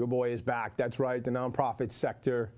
Your boy is back. That's right, the nonprofit sector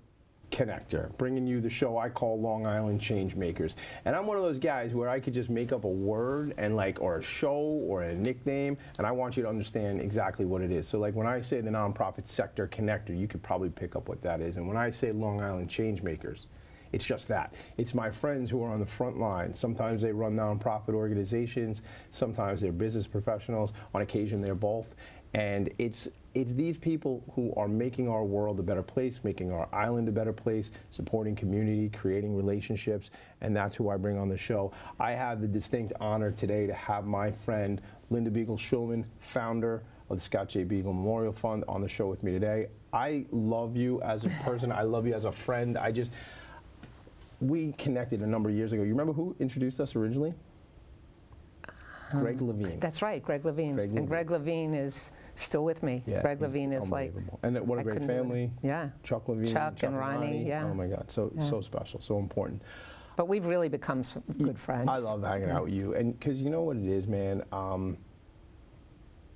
connector, bringing you the show I call Long Island ChangeMakers. And I'm one of those guys where I could just make up a word and or a show or a nickname, and I want you to understand exactly what it is. So like when I say the nonprofit sector connector, you could probably pick up what that is. And when I say Long Island ChangeMakers, it's just that. It's my friends who are on the front line. Sometimes they run nonprofit organizations, sometimes they're business professionals, on occasion they're both. And it's these people who are making our world a better place, making our island a better place, supporting community, creating relationships, and that's who I bring on the show. I have the distinct honor today to have my friend Beigle Schulman, founder of the Scott J. Beigel Memorial Fund, on the show with me today. I love you as a person. I love you as a friend. We connected a number of years ago. You remember who introduced us originally? Greg Levine. That's right, Greg Levine. And Greg Levine is still with me. Yeah, Greg Levine is like... And what a great family. Yeah. Chuck Levine. Chuck and Ronnie, yeah. Oh my God, so special, so important. But we've really become some good friends. I love hanging out with you. And because you know what it is, man,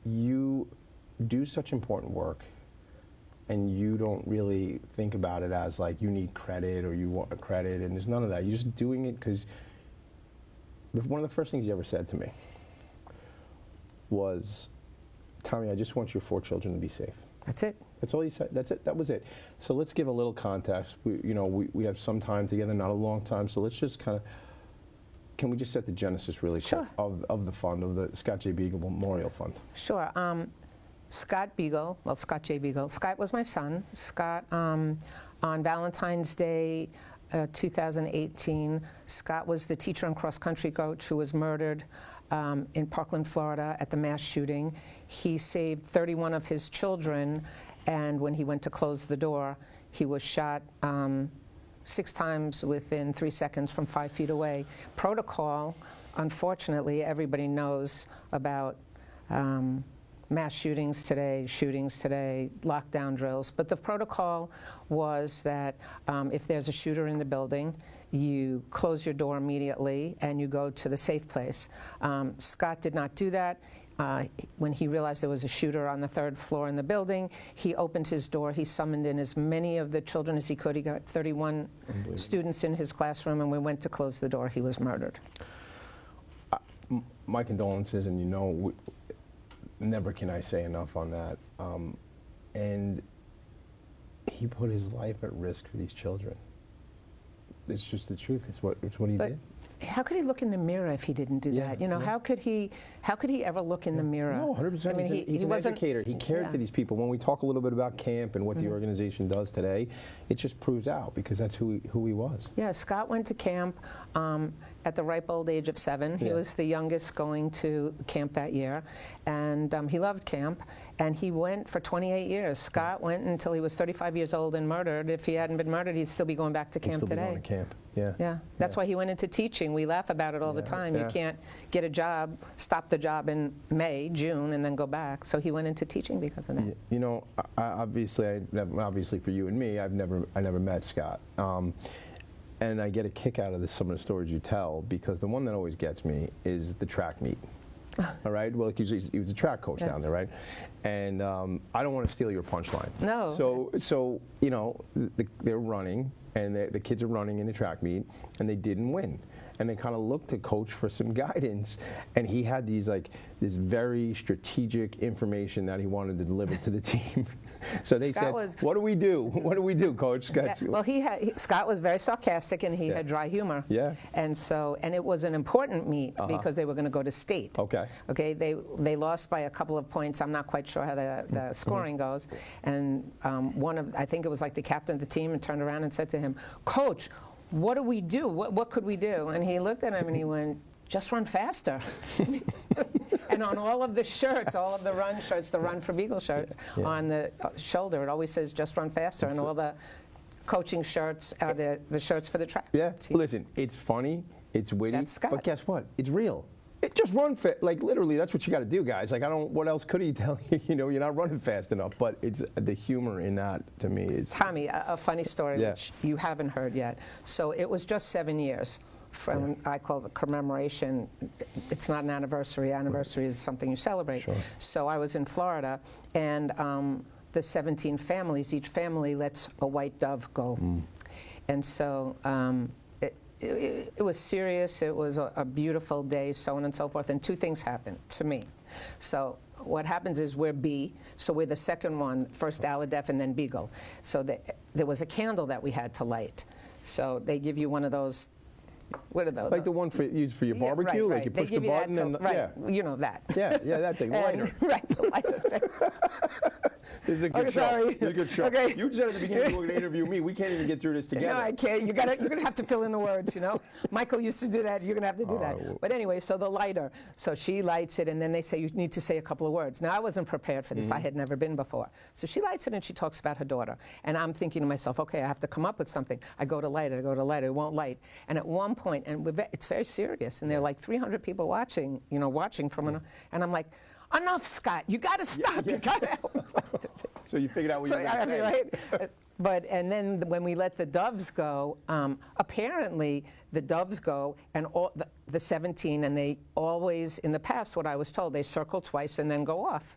you do such important work, and you don't really think about it as like you need credit or you want credit, and there's none of that. You're just doing it because one of the first things you ever said to me was, Tommy, I just want your 4 children to be safe. That's it. That's all you said. That's it. That was it. So let's give a little context. We have some time together, not a long time. So let's just can we just set the genesis really quick of the fund, of the Scott J. Beigel Memorial Fund? Sure. Scott Beigel, well, Scott J. Beigel. Scott was my son. Scott, on Valentine's Day 2018, Scott was the teacher and cross-country coach who was murdered in Parkland, Florida at the mass shooting. He saved 31 of his children, and when he went to close the door, he was shot 6 times within 3 seconds from 5 feet away. Protocol, unfortunately, everybody knows about mass shootings today, lockdown drills. But the protocol was that if there's a shooter in the building, you close your door immediately and you go to the safe place. Scott did not do that. When he realized there was a shooter on the 3rd floor in the building, he opened his door. He summoned in as many of the children as he could. He got 31 students in his classroom, and when we went to close the door, he was murdered. My condolences, and never can I say enough on that. And he put his life at risk for these children. It's just the truth. It's what he did. How could he look in the mirror if he didn't do that? How could he ever look in the mirror? No, 100%. I mean, he's an educator. He cared for these people. When we talk a little bit about camp and what the organization does today, it just proves out, because that's who he was. Yeah, Scott went to camp at the ripe old age of 7. He was the youngest going to camp that year, and he loved camp, and he went for 28 years. Scott went until he was 35 years old and murdered. If he hadn't been murdered, he'd still be going back to camp today. Be going to camp. Yeah. Yeah. That's why he went into teaching. We laugh about it all the time. You can't get a job, stop the job in May, June, and then go back. So he went into teaching because of that. Obviously for you and me, I never met Scott. And I get a kick out of some of the stories you tell, because the one that always gets me is the track meet. All right. Well, he was a track coach down there, right? And I don't want to steal your punchline. No. So they're running, and the kids are running in the track meet, and they didn't win. And they kind of looked to coach for some guidance, and he had this very strategic information that he wanted to deliver to the team. So they said, "What do we do? What do we do, Coach?" Well, Scott was very sarcastic, and he had dry humor. Yeah. And it was an important meet because they were going to go to state. Okay. Okay. They lost by a couple of points. I'm not quite sure how the scoring goes. And I think it was like the captain of the team, and turned around and said to him, "Coach, what do we do? What could we do?" And he looked at him and he went, "Just run faster." And on all of the shirts, all of the run shirts, the Run for Beigel shirts, on the shoulder, it always says, "Just run faster." And all the coaching shirts are the shirts for the track. Yeah. Listen, it's funny, it's witty, but guess what? It's real. Just run fast. Literally, that's what you got to do, guys. What else could he tell you? You're not running fast enough. But it's the humor in that, to me, is... Tommy, a funny story, which you haven't heard yet. So it was just 7 years from, I call it commemoration. It's not an anniversary. Anniversary is something you celebrate. Sure. So I was in Florida, and the 17 families, each family lets a white dove go. And so it was serious. It was a beautiful day, so on and so forth. And two things happened to me. So what happens is we're B, so we're the second one, first Aladef and then Beigel. So there was a candle that we had to light. So they give you one of those, what are those? Like the one used for your barbecue? Right, like you push the button and... right, you know that. Yeah, that thing, the lighter. Right, the lighter thing. This is a good show. Sorry. This is a good show. Okay. You said at the beginning you were going to interview me. We can't even get through this together. No, I can't. You're gonna have to fill in the words, you know? Michael used to do that. You're going to have to do that. Well. But anyway, so the lighter. So she lights it, and then they say you need to say a couple of words. Now, I wasn't prepared for this. I had never been before. So she lights it, and she talks about her daughter. And I'm thinking to myself, okay, I have to come up with something. I go to light it. It won't light. And at one point, and it's very serious, and there are like 300 people watching, from an, and I'm like, enough, Scott. You got to stop. You got to. So you figured out what you were going to say. Right? But, and then when we let the doves go, apparently the doves go, and all the 17, and they always, in the past, what I was told, they circle twice and then go off.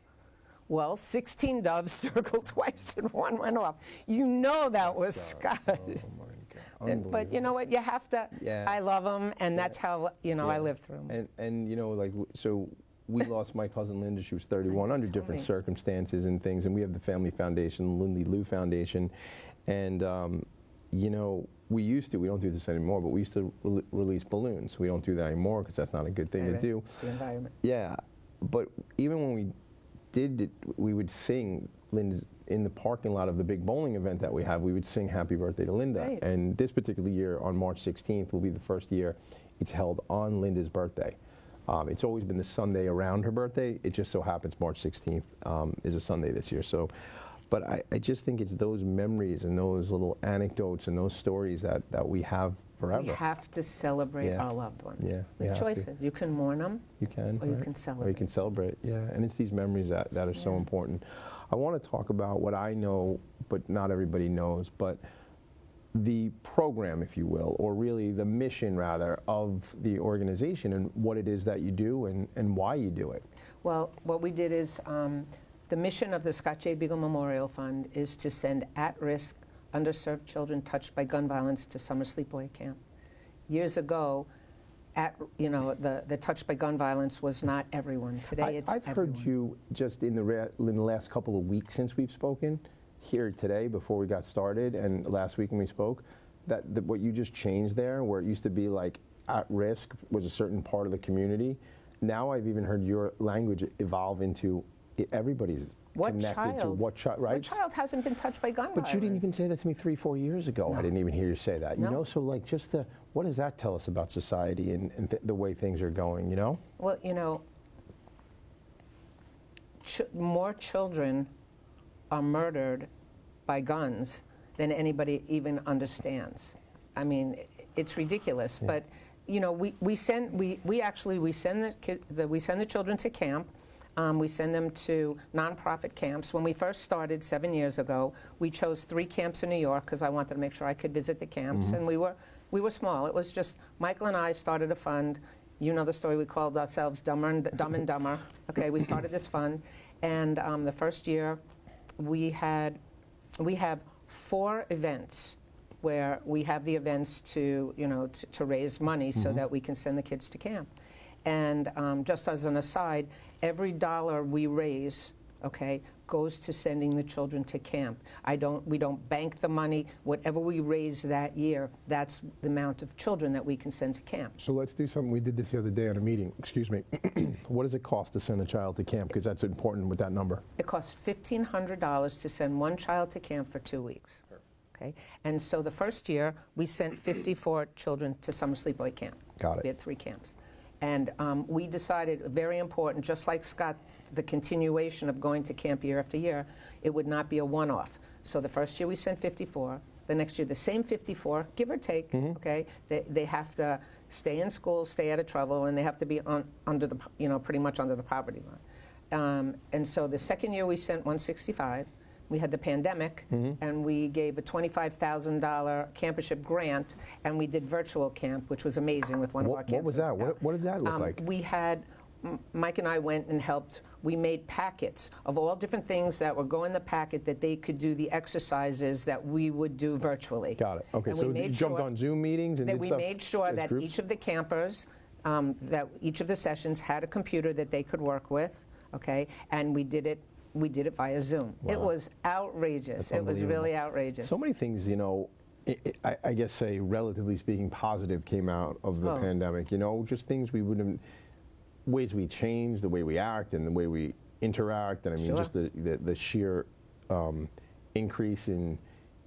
Well, 16 doves circled twice and one went off. You know that was Scott. Oh, my God. But you know what? You have to. Yeah. I love them, and that's how I live through them. And like so. We lost my cousin Linda. She was 31 under different circumstances and things. And we have the family foundation, Lindy Lou Foundation. And, we used to, we don't do this anymore, but we used to release balloons. We don't do that anymore because that's not a good thing to do. The environment. Yeah. But even when we did it, we would sing Linda's in the parking lot of the big bowling event that we have. We would sing Happy Birthday to Linda. Right. And this particular year, on March 16th, will be the first year it's held on Linda's birthday. It's always been the Sunday around her birthday. It just so happens March 16th is a Sunday this year. So, but I just think it's those memories and those little anecdotes and those stories that we have forever. We have to celebrate our loved ones. Yeah, With choices. You can mourn them. You can. Or you can celebrate. Or you can celebrate, yeah. And it's these memories that are so important. I want to talk about what I know, but not everybody knows, but the program, if you will, or really the mission, rather, of the organization and what it is that you do and why you do it. Well, what we did is the mission of the Scott J. Beigel Memorial Fund is to send at-risk, underserved children touched by gun violence to summer sleepaway camp. Years ago, the touched by gun violence was not everyone. Today, it's I've everyone. heard you just in the last couple of weeks since we've spoken, here today before we got started and last week when we spoke, that what you just changed there, where it used to be like at risk was a certain part of the community. Now I've even heard your language evolve into everybody's connected to what child, right? What child hasn't been touched by gun violence? But you didn't even say that to me 3-4 years ago. No. I didn't even hear you say that. No. So like just what does that tell us about society and the way things are going, Well, more children are murdered by guns than anybody even understands. I mean, it's ridiculous. Yeah. But we send the children to camp. We send them to nonprofit camps. When we first started 7 years ago, we chose 3 camps in New York because I wanted to make sure I could visit the camps. And we were small. It was just Michael and I started a fund. You know the story. We called ourselves Dumb and Dumber. Okay, we started this fund, and the first year. We have 4 events where we have the events to raise money so that we can send the kids to camp. And just as an aside, every dollar we raise, goes to sending the children to camp. We don't bank the money. Whatever we raise that year, that's the amount of children that we can send to camp. So let's do something. We did this the other day at a meeting. Excuse me. What does it cost to send a child to camp? Because that's important with that number. It costs $1,500 to send one child to camp for 2 weeks. Okay? And so the first year, we sent 54 children to summer sleepaway camp. Got it. We had 3 camps. And we decided, very important, just like Scott, the continuation of going to camp year after year, it would not be a one-off. So the first year we sent 54. The next year, the same 54, give or take, They have to stay in school, stay out of trouble, and they have to be under the, pretty much under the poverty line. And so the second year we sent 165. We had the pandemic, and we gave a $25,000 campusship grant, and we did virtual camp, which was amazing with one of our camps. What was that? What did that look like? We had Mike and I went and helped. We made packets of all different things that were going in the packet that they could do the exercises that we would do virtually. Got it. Okay, And so we you made jumped sure on Zoom meetings and that did we stuff made sure as that groups? each of the campers, that each of the sessions had a computer that they could work with, okay? And we did it via Zoom. It Wow. was outrageous. That's It was really outrageous. So many things, you know, I guess, say, relatively speaking, positive came out of the pandemic. You know, just things we wouldn't, ways we changed, the way we act and the way we interact. And I mean, Sure. just the sheer increase in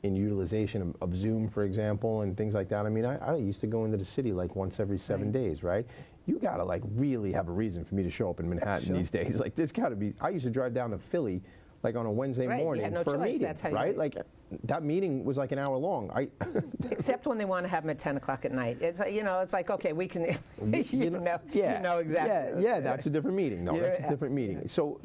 utilization of Zoom, for example, and things like that. I mean, I used to go into the city like once every 7 days, right? You gotta like really have a reason for me to show up in Manhattan these days. Like, there's gotta be. I used to drive down to Philly, like on a Wednesday Right, you morning had no for a choice. meeting, That's how you right? did it. Like, that meeting was like an hour long. Except when they want to have them at 10 o'clock at night. It's like, you know, it's like, okay, we can, you know exactly. Yeah, that's a different meeting. No, that's a Yeah. different meeting. So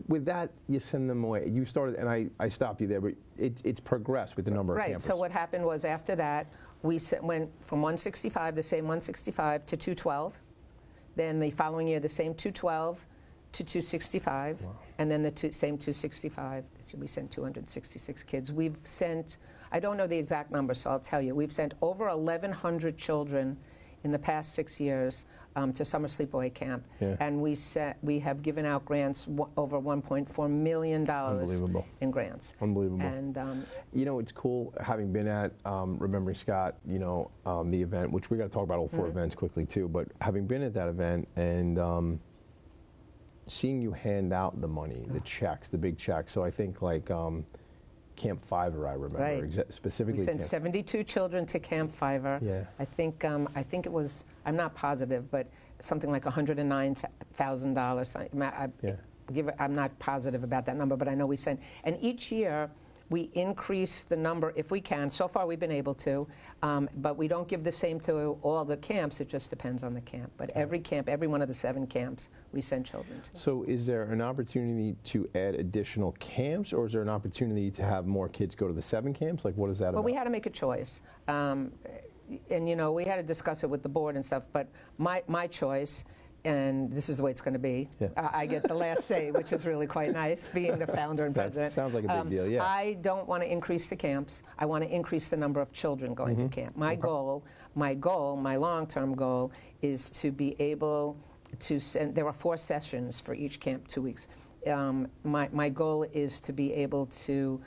with that, you send them away. You started, and I stopped you there, but it's progressed with the number of Right, campers. so what happened was after that, we went from 165, the same 165, to 212. Then the following year, the same 212 to 265, and then the same 265. So we sent 266 kids. We've sent, I don't know the exact number, so I'll tell you, we've sent over 1,100 children in the past 6 years to summer sleepaway camp. Yeah. And we have given out grants, over $1.4 million Unbelievable. in grants. Unbelievable. And you know, it's cool having been at Remembering Scott, you know, the event, which we got to talk about all 4 events quickly too, but having been at that event and seeing you hand out the money, the checks, the big checks. So I think like Camp Fiver, I remember Right. specifically. we sent Camp 72 children to Camp Fiver. Yeah. I think it was, I'm not positive, but something like $109,000. I'm not positive about that number, but I know we sent. And each year, we increase the number if we can. So far, we've been able to, but we don't give the same to all the camps. It just depends on the camp. But every camp, every one of the 7 camps, we send children to. So is there an opportunity to add additional camps, or is there an opportunity to have more kids go to the 7 camps? Like, what is that about? Well, we had to make a choice. And, you know, we had to discuss it with the board and stuff, but my choice, and this is the way it's going to be. Yeah. I get the last say, which is really quite nice, being the founder and president. Sounds like a big deal, yeah. I don't want to increase the camps. I want to increase the number of children going to camp. My long-term goal is to be able to send, there are 4 sessions for each camp, 2 weeks. My goal is to be able to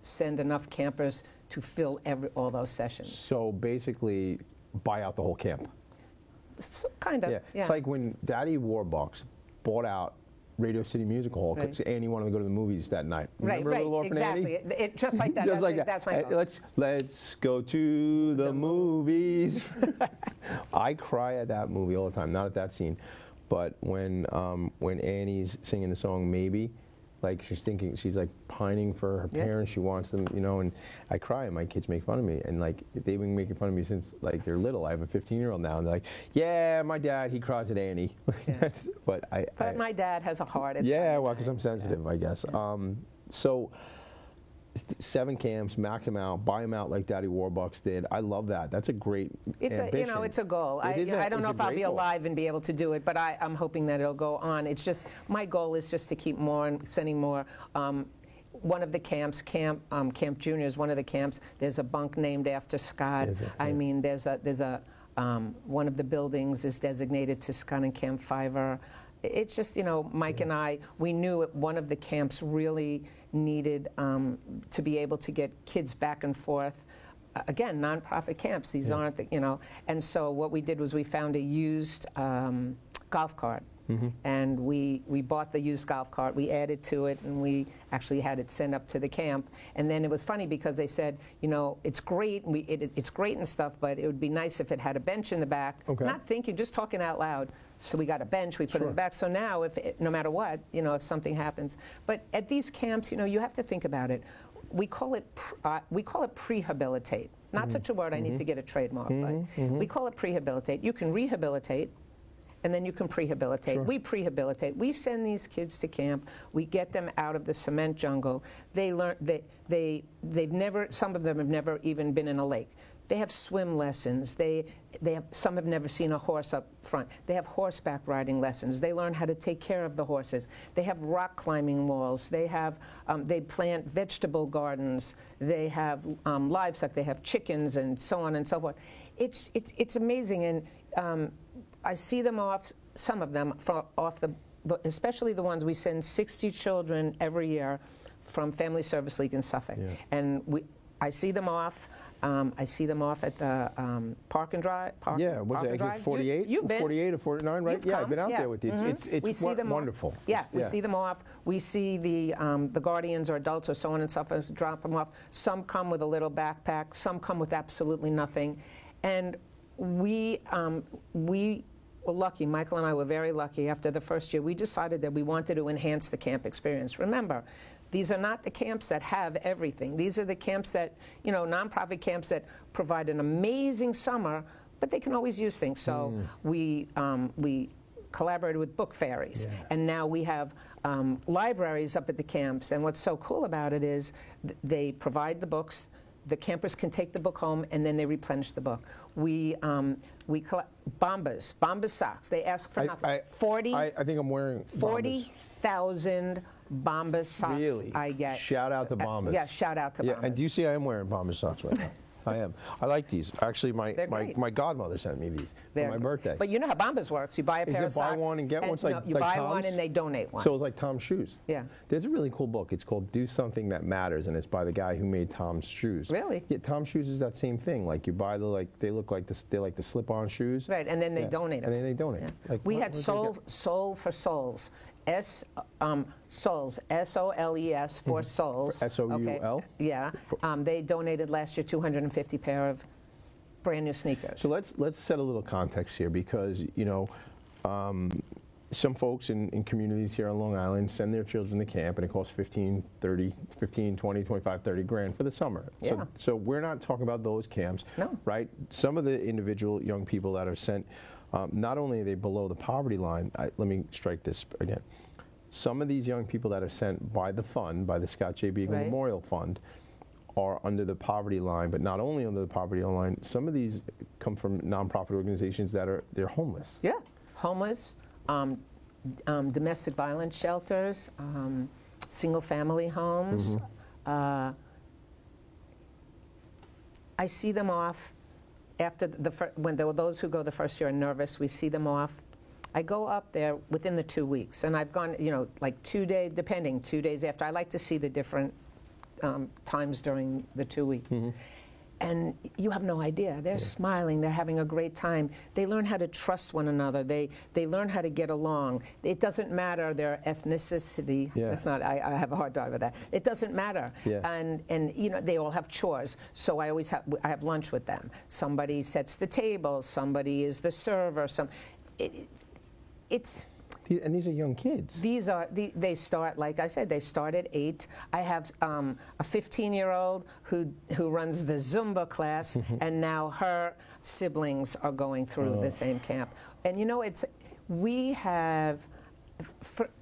send enough campers to fill all those sessions. So basically, buy out the whole camp. Kind of, yeah. It's like when Daddy Warbucks bought out Radio City Music Hall because Annie wanted to go to the movies that night. Remember right, Little Orphan exactly. Annie? Just like that. Just like that. That's my goal. Let's go to the movies. I cry at that movie all the time. Not at that scene, but when Annie's singing the song Maybe, like she's like pining for her parents. She wants them, you know, and I cry and my kids make fun of me. And like, they've been making fun of me since like they're little. I have a 15-year-old now, and they're like, yeah, my dad, he cries at Annie. Yeah. but my dad has a heart. It's yeah, well, because I'm sensitive, I guess. So 7 camps, max them out, buy them out like Daddy Warbucks did. I love that. That's a great ambition. It's a goal. I don't know if I'll be alive and be able to do it, but I'm hoping that it'll go on. It's just, my goal is just to keep more and sending more. One of the camps, Camp Junior is one of the camps. There's a bunk named after Scott. I mean, there's one of the buildings is designated to Scott and Camp Fiver. It's just, you know, Mike and I, we knew one of the camps really needed to be able to get kids back and forth. Again, nonprofit camps, these aren't, you know. And so what we did was we found a used golf cart. And we bought the used golf cart, we added to it, and we actually had it sent up to the camp. And then it was funny because they said, you know, it's great, it's great and stuff, but it would be nice if it had a bench in the back. Not thinking, just talking out loud. So we got a bench, we put it in the back. So now, no matter what, you know, if something happens. But at these camps, you know, you have to think about it. We call it prehabilitate. Not such a word, I need to get a trademark, but we call it prehabilitate. You can rehabilitate, and then you can prehabilitate. Sure. We prehabilitate. We send these kids to camp. We get them out of the cement jungle. They learn. They've never. Some of them have never even been in a lake. They have swim lessons. Some have never seen a horse up front. They have horseback riding lessons. They learn how to take care of the horses. They have rock climbing walls. They plant vegetable gardens. They have livestock. They have chickens and so on and so forth. It's amazing, and I see them off. Some of them especially the ones we send 60 children every year from Family Service League in Suffolk, and I see them off. I see them off at the Park and Drive. Yeah, was it exit 48? You've been. 48 or 49, right? You've yeah, come. I've been out there with you. It's wonderful. We see them off. We see the guardians or adults or so on and so forth drop them off. Some come with a little backpack. Some come with absolutely nothing. And we were lucky. Michael and I were very lucky. After the first year, we decided that we wanted to enhance the camp experience. Remember, these are not the camps that have everything. These are the camps that, nonprofit camps that provide an amazing summer, but they can always use things. So we collaborated with book fairies, and now we have libraries up at the camps. And what's so cool about it is they provide the books. The campers can take the book home, and then they replenish the book. We collect Bombas socks. They ask for nothing. I think I'm wearing 40,000 Bombas socks. Really? I get. Shout out to Bombas. Yeah, shout out to Bombas. And do you see I am wearing Bombas socks right now? I am. I like these. Actually, my godmother sent me these for my birthday. But you know how Bombas works. You buy a pair of socks. Buy one and get one? It's like, you buy one and they donate one. So it's like Tom's shoes. Yeah. There's a really cool book. It's called Do Something That Matters, and it's by the guy who made Tom's shoes. Really? Yeah, Tom's shoes is that same thing. Like you buy they look like the slip-on shoes. Right, and then they donate them. And then they donate. Yeah. Like, we had Soul for Souls. Souls, S-O-L-E-S for Souls. S-O-U-L? Okay. Yeah. They donated last year 250 pair of brand new sneakers. So let's set a little context here, because some folks in communities here on Long Island send their children to camp, and it costs 15, 20, 25, 30 grand for the summer. Yeah. So we're not talking about those camps, right? Some of the individual young people that are sent, not only are they below the poverty line, let me strike this again. Some of these young people that are sent by the fund, by the Scott J. Beigel Memorial Fund, are under the poverty line, but not only under the poverty line, some of these come from nonprofit organizations they're homeless. Yeah, homeless, domestic violence shelters, single family homes. I see them off after when there were those who go the first year are nervous. We see them off. I go up there within the 2 weeks, and I've gone, like 2 days, depending, 2 days after. I like to see the different times during the 2 week. And you have no idea. They're smiling. They're having a great time. They learn how to trust one another. They learn how to get along. It doesn't matter their ethnicity. That's not. I have a hard time with that. It doesn't matter. And they all have chores. So I have lunch with them. Somebody sets the table. Somebody is the server. And these are young kids. They start, like I said, they start at 8. I have a 15-year-old who runs the Zumba class, and now her siblings are going through the same camp. And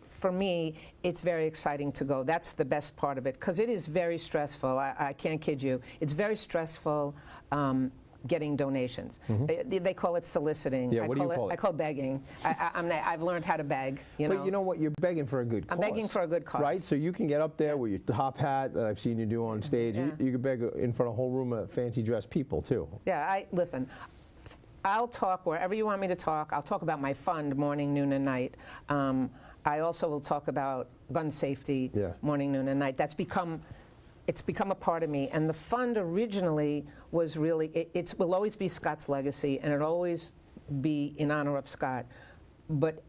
for me, it's very exciting to go. That's the best part of it, because it is very stressful. I can't kid you. It's very stressful. Getting donations. They call it soliciting. Yeah, what do you call it? I call it begging. I've learned how to beg. But you know what? You're begging for a good cause. I'm begging for a good cause. Right? So you can get up there with your top hat that I've seen you do on stage. You can beg in front of a whole room of fancy dressed people, too. Yeah, listen. I'll talk wherever you want me to talk. I'll talk about my fund morning, noon, and night. I also will talk about gun safety morning, noon, and night. It's become a part of me, and the fund originally was really, it will always be Scott's legacy, and it'll always be in honor of Scott. But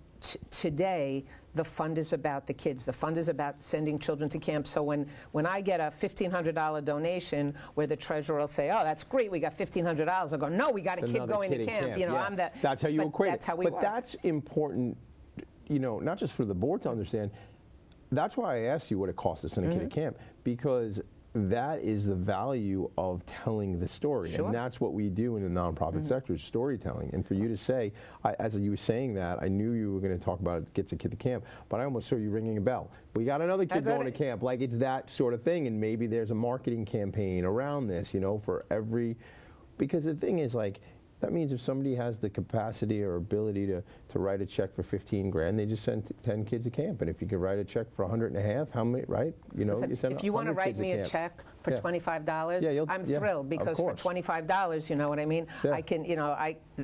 today, the fund is about the kids. The fund is about sending children to camp. So when I get a $1,500 donation where the treasurer will say, oh, that's great, we got $1,500, I'll go, no, we got a kid going to camp. That's how you equate it. That's how we work. But that's important, not just for the board to understand. That's why I asked you what it costs to send a kid to camp, because that is the value of telling the story. Sure. And that's what we do in the nonprofit sector, is storytelling. And for you to say, as you were saying that, I knew you were going to talk about gets a kid to camp, but I almost saw you ringing a bell. We got another kid going to camp. Like, it's that sort of thing. And maybe there's a marketing campaign around this, you know, for every, because the thing is, like, that means if somebody has the capacity or ability to write a check for 15 grand, they just send 10 kids to camp. And if you could write a check for 150, how many, right? You know, Listen, you send if you want to write me a check for $25, I'm thrilled, because for $25, you know what I mean? I can, you know,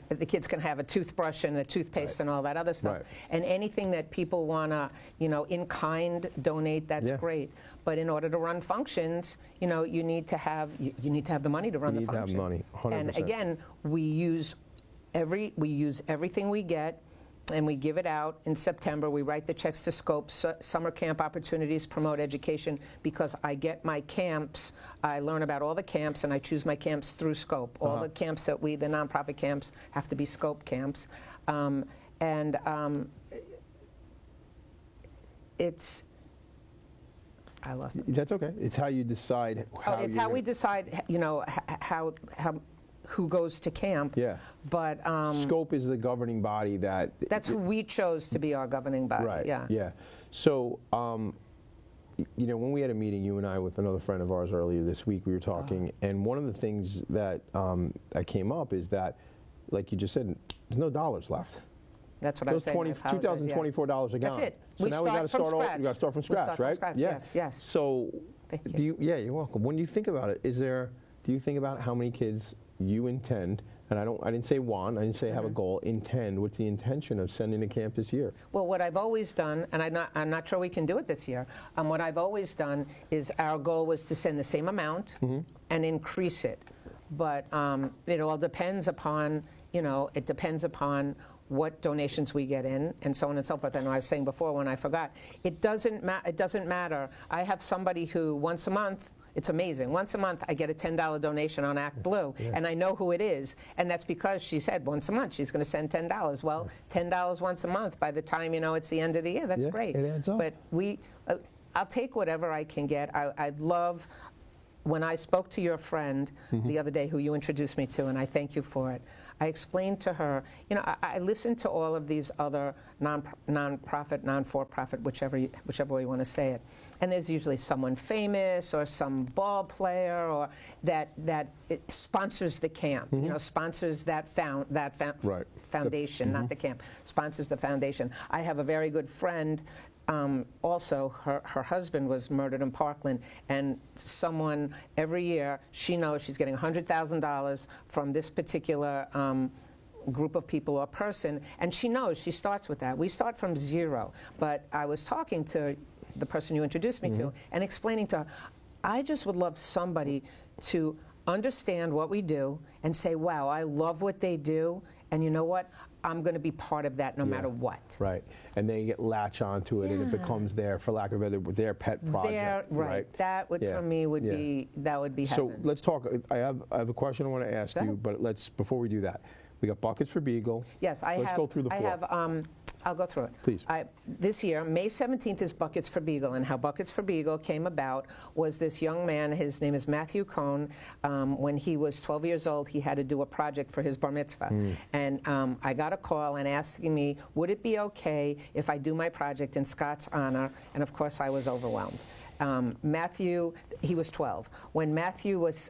the kids can have a toothbrush and a toothpaste and all that other stuff. And anything that people want to, you know, in kind donate, that's great. But in order to run functions, you know, you need to have the money to run the function. You need to have money, 100%. And again, we use everything we get, and we give it out in September. We write the checks to Scope, summer camp opportunities, promote education, because I get my camps, I learn about all the camps, and I choose my camps through Scope. All the camps that the nonprofit camps, have to be Scope camps. It's, I lost it. That's okay. It's how you decide how it's how we decide, you know, how who goes to camp. Yeah. But Scope is the governing body that. That's who we chose to be our governing body. Right. Yeah. Yeah. So, you know, when we had a meeting, you and I, with another friend of ours earlier this week, we were talking, and one of the things that that came up is that, like you just said, there's no dollars left. That's what I was saying. $2,024 a gallon. That's it. So now we got to start over. You got to start from scratch, right? Yes, yes. So, Thank you. yeah, you're welcome. When you think about it, do you think about how many kids you intend? And I didn't say want, I didn't say have a goal. Intend. What's the intention of sending to camp this year? Well, what I've always done, and I'm not sure we can do it this year. What I've always done is, our goal was to send the same amount and increase it. But it all depends upon, you know, it depends upon what donations we get in, and so on and so forth. And I was saying before, when I forgot, it doesn't matter. I have somebody who once a month, it's amazing, once a month I get a $10 donation on Act Blue, and I know who it is, and that's because she said once a month she's going to send $10. Well, $10 once a month, by the time, you know, it's the end of the year, that's great. It adds up. But I'll take whatever I can get. I'd love, when I spoke to your friend the other day, who you introduced me to, and I thank you for it, I explained to her, you know, I listened to all of these other non-profit, non-for-profit, whichever way you want to say it, and there's usually someone famous or some ball player or that it sponsors the camp, you know, sponsors that foundation, not the camp, sponsors the foundation. I have a very good friend. Also, her husband was murdered in Parkland, and someone every year, she knows she's getting $100,000 from this particular group of people or person, and she knows she starts with that. We start from zero. But I was talking to the person you introduced me to and explaining to her, I just would love somebody to understand what we do and say, wow, I love what they do, and you know what? I'm going to be part of that no matter what. Right. And they get latch onto it, and it becomes their, for lack of a better, their pet project. Right. That would, for me, would be, that would be heaven. So let's talk. I have a question I want to ask you, but before we do that, we got buckets for Beigel. Yes, Let's go through the four. I'll go through it. Please. This year, May 17th is Buckets for Beigel, and how Buckets for Beigel came about was this young man, his name is Matthew Cohn. When he was 12 years old, he had to do a project for his bar mitzvah. And I got a call and asking me, would it be okay if I do my project in Scott's honor? And of course, I was overwhelmed. Matthew, he was 12. When Matthew was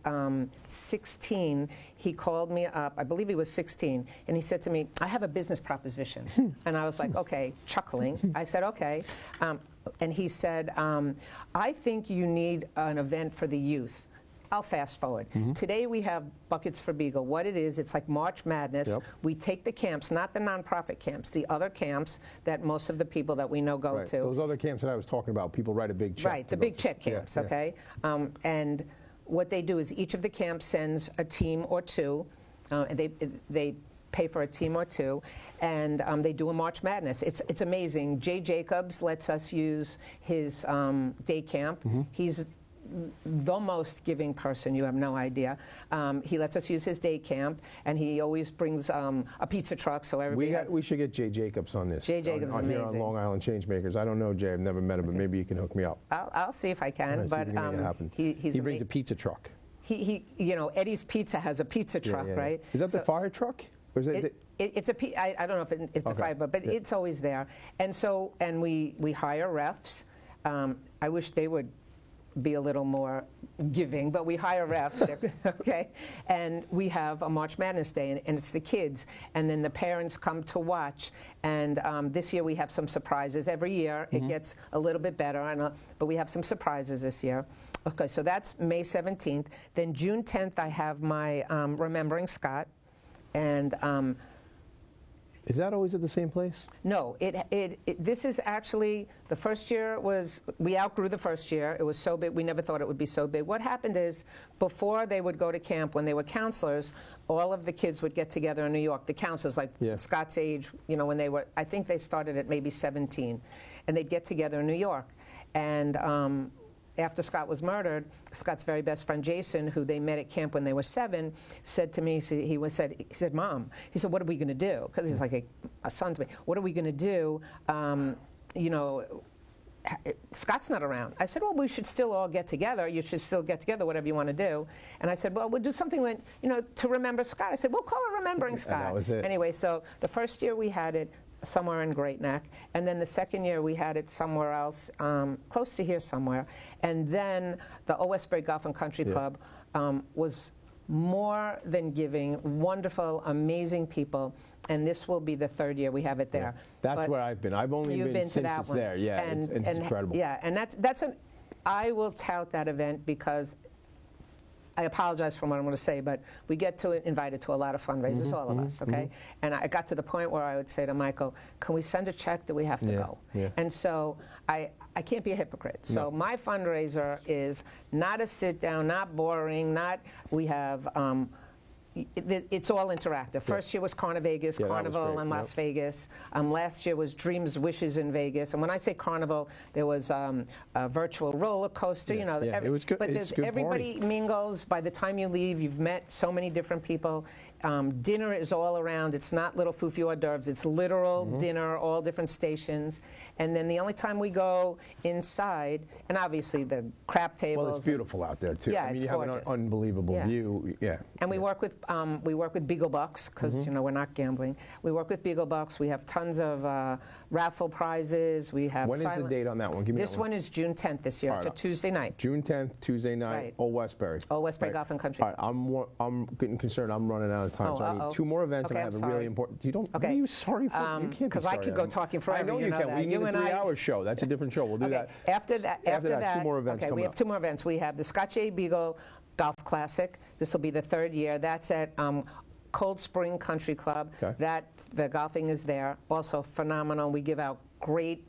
16, he called me up, I believe he was 16, and he said to me, I have a business proposition. And I was like, okay, chuckling. I said, okay. And he said, I think you need an event for the youth. I'll fast forward. Today we have Buckets for Beigel. What it is, it's like March Madness. We take the camps, not the nonprofit camps, the other camps that most of the people that we know go to. Those other camps that I was talking about, people write a big check. Right, the big check camps, okay? And what they do is each of the camps sends a team or two, and they pay for a team or two, and they do a March Madness. It's amazing. Jay Jacobs lets us use his day camp. He's the most giving person. You have no idea. He lets us use his day camp, and he always brings a pizza truck, so everybody We should get Jay Jacobs on this. Jay Jacobs is amazing. Here on Long Island ChangeMakers. I don't know Jay. I've never met him, but maybe you can hook me up. I'll see if I can. Right, but he brings a pizza truck. You know, Eddie's Pizza has a pizza truck, right? Is that the fire truck? Or is it's I don't know if it's a fire, but it's always there. And so, and we hire refs. I wish they would be a little more giving, but we hire refs, okay? And we have a March Madness Day, and it's the kids, and then the parents come to watch. And this year we have some surprises. Every year it gets a little bit better, but we have some surprises this year. Okay, so that's May 17th. Then June 10th I have my Remembering Scott, and is that always at the same place? No, this is actually, the first year we outgrew the first year. It was so big, we never thought it would be so big. What happened is, before they would go to camp, when they were counselors, all of the kids would get together in New York, the counselors, like Scott's age, you know, when they were, I think they started at maybe 17, and they'd get together in New York. And after Scott was murdered, Scott's very best friend Jason, who they met at camp when they were 7, said to me, he said, Mom, he said, what are we going to do? Because he's like a son to me. What are we going to do? You know, Scott's not around. I said, well, we should still all get together. You should still get together, whatever you want to do. And I said, well, we'll do something when, you know, to remember Scott. I said, we'll call it Remembering Scott. And that was it. Anyway, so the first year we had it somewhere in Great Neck, and then the second year we had it somewhere else, close to here somewhere. And then the Old Westbury Golf and Country Club was more than giving, wonderful, amazing people, and this will be the 3rd year we have it there. That's where I've been. I've only been to since that it's one. there. Yeah, and, it's incredible. Yeah, and I will tout that event because I apologize for what I'm going to say, but we get invited to a lot of fundraisers, all of us, okay? And I got to the point where I would say to Michael, can we send a check? Do we have to go? Yeah. And so I can't be a hypocrite. So my fundraiser is not a sit down, not boring, we have, it's all interactive. First year was Carnivegas, Carnival in Las Vegas. Last year was Dreams, Wishes in Vegas. And when I say Carnival, there was a virtual roller coaster. You know, it was good. But everybody mingles. By the time you leave, you've met so many different people. Dinner is all around. It's not little foofy hors d'oeuvres. It's literal dinner, all different stations. And then the only time we go inside, and obviously the crap tables. Well, it's beautiful out there too. Yeah, I mean, it's you gorgeous. have an unbelievable view. Yeah. And we work with Beagle Bucks because you know we're not gambling. We work with Beagle Bucks. We have tons of raffle prizes. We have. When is the date on that one? Give me this one is June 10th this year. It's a Tuesday night. June 10th, Tuesday night. Old Westbury. Old Westbury Golf and Country. All right, I'm getting concerned. I'm running out of time, so I need 2 more events, and I have a really important. You don't. Okay. What are you sorry for? You can't be sorry. Because I could go talking forever. I know you can. We need a 3-hour show. That's a different show. We'll do that. After that, 2 more events. Okay, we have 2 more events. We have the Scott J. Beigel Golf Classic. This will be the 3rd year. That's at Cold Spring Country Club. Okay. The golfing is there. Also phenomenal. We give out great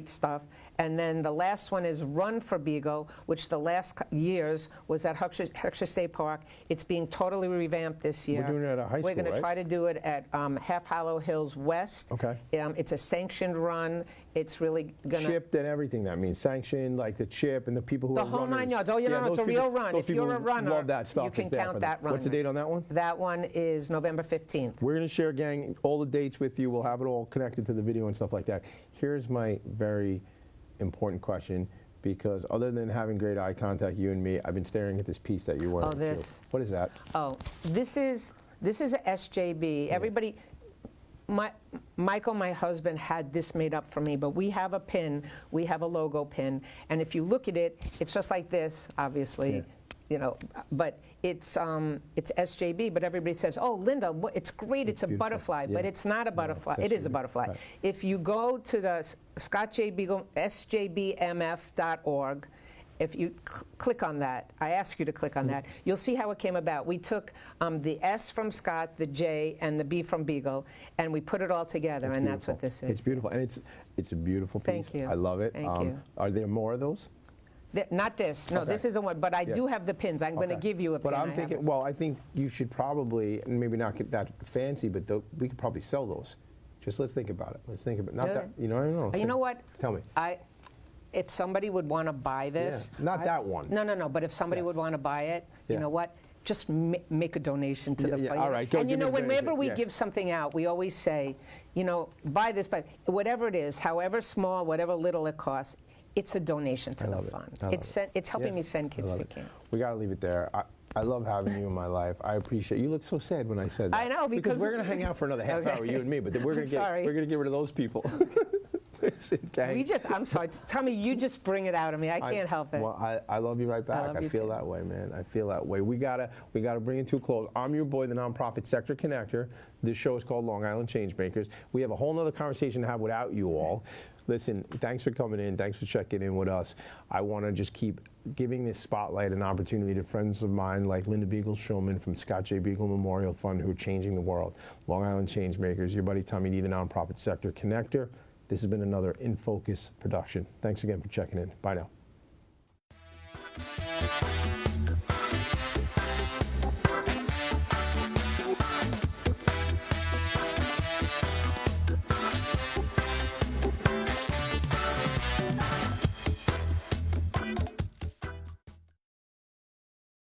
stuff. And then the last one is Run for Beigel, which the last years was at Heckscher State Park. It's being totally revamped this year. We're doing it at a high school, We're going to try to do it at Half Hollow Hills West. Okay. It's a sanctioned run. It's really going to... Chipped and everything, that means sanctioned, like the chip and the people who are runners. The whole 9 yards. Oh, you know, it's a real run. If you're a runner, love that stuff, you can count that run. What's the date on that one? That one is November 15th. We're going to share, gang, all the dates with you. We'll have it all connected to the video and stuff like that. Here's my very important question, because other than having great eye contact, you and me, I've been staring at this piece that you're wearing. Oh, this. Too. What is that? Oh, this is a SJB. Everybody, Michael, my husband, had this made up for me, but we have a pin, we have a logo pin, and if you look at it, it's just like this, obviously. You know, but it's SJB, but everybody says, oh, Linda, it's great, it's a butterfly, but it's not a butterfly. It is a butterfly. Right. If you go to the Scott J. Beigel, sjbmf.org, if you click on that, I ask you to click on that, you'll see how it came about. We took the S from Scott, the J, and the B from Beigel, and we put it all together, and that's what this is. It's beautiful, and it's a beautiful piece. Thank you. I love it. Thank you. Are there more of those? Not this. No, this isn't one. But I do have the pins. I'm going to give you a pin. But I'm thinking, well, I think you should probably, and maybe not get that fancy, but we could probably sell those. Just let's think about it. Let's think about it. Not that, you know, I don't know. You know what? Tell me. if somebody would want to buy this. Yeah, not that one. No, but if somebody would want to buy it, you know what? Just make a donation to the fund. All right, go and give me a whenever donation. we give something out, we always say, buy this, but whatever it is, however small, whatever little it costs, it's a donation to the fund. It's helping me send kids to camp. We got to leave it there. I love having you in my life. I appreciate you. Look so sad when I said that. I know, because we're going to hang out for another half hour, you and me, but then we're going to get rid of those people. I'm sorry, Tommy, you just bring it out of me. I can't help it. Well, I love you right back. I feel that way, man. I feel that way. We gotta bring it to a close. I'm your boy, the nonprofit sector connector. This show is called Long Island ChangeMakers. We have a whole nother conversation to have without you all. Listen, thanks for coming in. Thanks for checking in with us. I want to just keep giving this spotlight and opportunity to friends of mine like Beigle Schulman from Scott J. Beigel Memorial Fund, who are changing the world. Long Island ChangeMakers, your buddy Tommy D, the nonprofit sector connector. This has been another In Focus production. Thanks again for checking in. Bye now.